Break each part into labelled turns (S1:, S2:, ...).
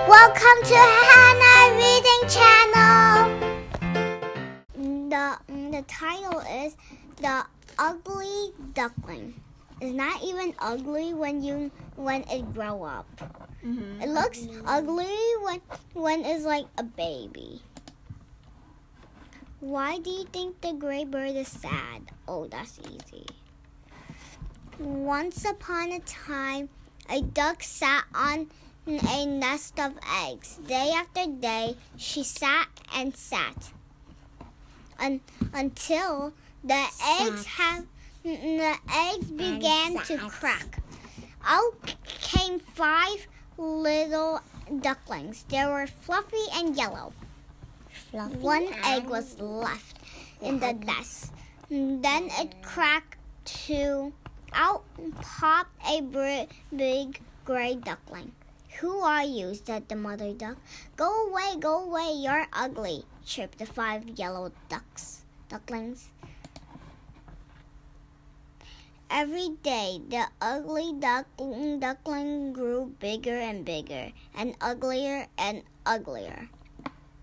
S1: Welcome to Hana Reading Channel. The title is The Ugly Duckling. It's not even ugly when it grow up. Mm-hmm. It looks ugly when it's like a baby. Why do you think the gray bird is sad? Oh, that's easy. Once upon a time, a duck sat on a nest of eggs. Day after day, she sat and sat until the eggs began to crack. Out came 5 little ducklings. They were fluffy and yellow. One egg was left in the nest. Then it cracked too. Out popped a big gray duckling. "Who are you?" said the mother duck. Go away, you're ugly," chirped the 5 yellow ducklings. Every day, the ugly duckling grew bigger and bigger, and uglier and uglier.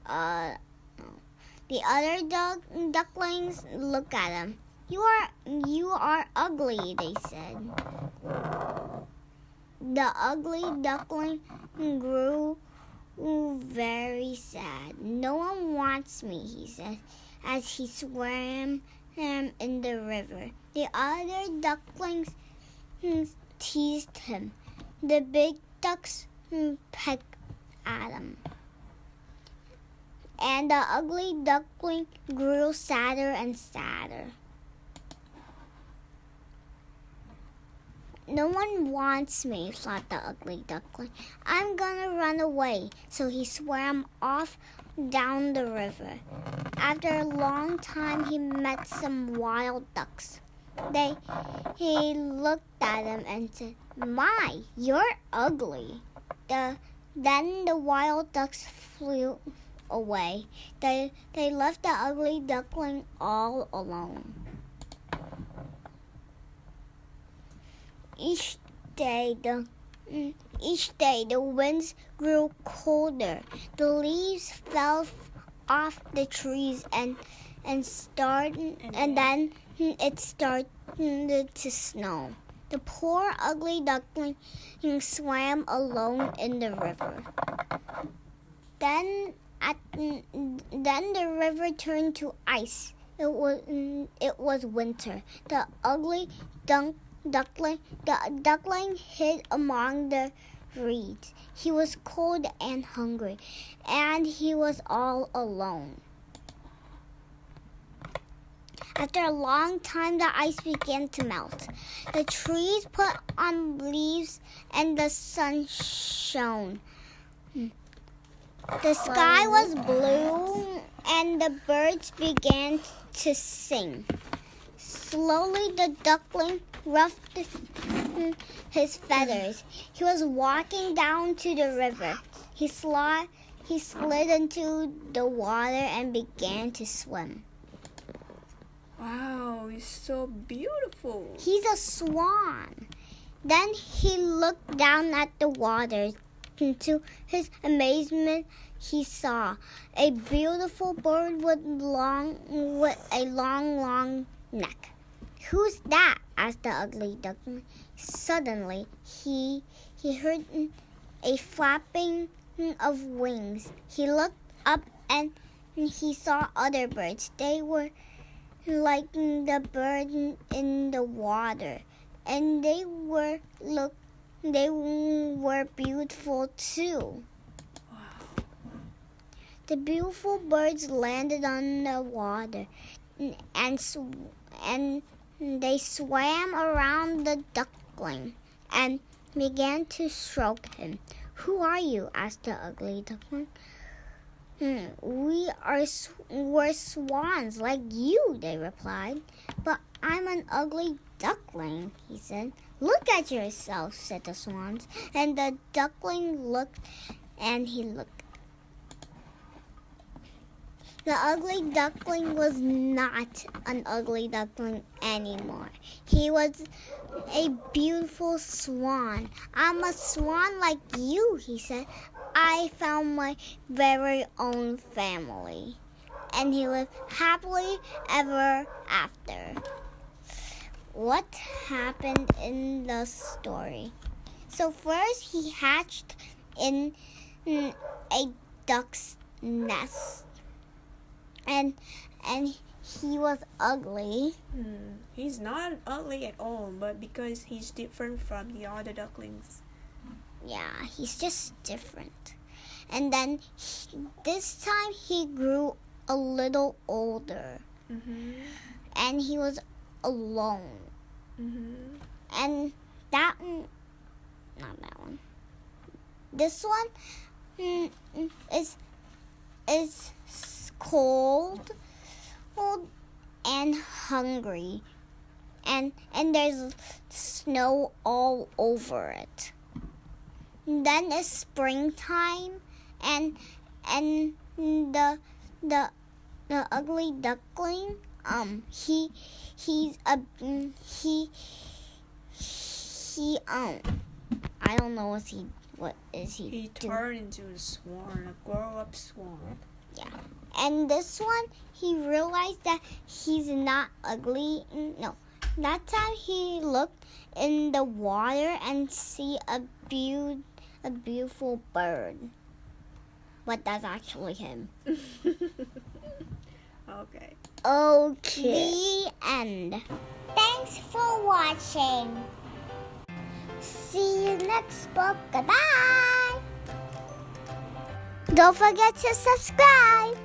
S1: The other ducklings looked at him. You are ugly," they said. The ugly duckling grew very sad. "No one wants me," he said, as he swam in the river. The other ducklings teased him. The big ducks pecked at him. And the ugly duckling grew sadder and sadder. "No one wants me," thought the ugly duckling. "I'm gonna run away." So he swam off down the river. After a long time, he met some wild ducks. He looked at him and said, "My, you're ugly." Then the wild ducks flew away. They left the ugly duckling all alone. Each day the winds grew colder. The leaves fell off the trees and then it started to snow. The poor ugly duckling swam alone in the river. Then the river turned to ice. It was winter. The ugly duckling hid among the reeds. He was cold and hungry, and he was all alone. After a long time, the ice began to melt. The trees put on leaves, and the sun shone. The sky was blue, and the birds began to sing. Slowly, the duckling ruffled his feathers. He was walking down to the river. He slid into the water and began to swim.
S2: Wow, he's so beautiful.
S1: He's a swan. Then he looked down at the water. To his amazement, he saw a beautiful bird with a long neck. "Who's that?" asked the ugly duckling. Suddenly, he heard a flapping of wings. He looked up and he saw other birds. They were like the bird in the water, and they were beautiful too.
S2: Wow.
S1: The beautiful birds landed on the water and they swam around the duckling and began to stroke him. "Who are you?" asked the ugly duckling. We're swans like you," they replied. "But I'm an ugly duckling," he said. "Look at yourself," said the swans. And the duckling looked, and he looked. The ugly duckling was not an ugly duckling anymore. He was a beautiful swan. "I'm a swan like you," he said. I found my very own family. And he lived happily ever after. What happened in the story? So first he hatched in a duck's nest. And he was ugly.
S2: He's not ugly at all, but because he's different from the other ducklings.
S1: Yeah, he's just different. And then this time he grew a little older. And he was alone. And that one, not that one. This one is cold and hungry. And there's snow all over it. Then it's springtime, and the ugly duckling, he I don't know what is he
S2: He
S1: doing.
S2: turned into a swan, a grown-up swan.
S1: Yeah. And this one, he realized that he's not ugly. No. That time he looked in the water and see a beautiful bird. But that's actually him.
S2: Okay.
S1: The end. Thanks for watching. See you next book. Goodbye. Don't forget to subscribe.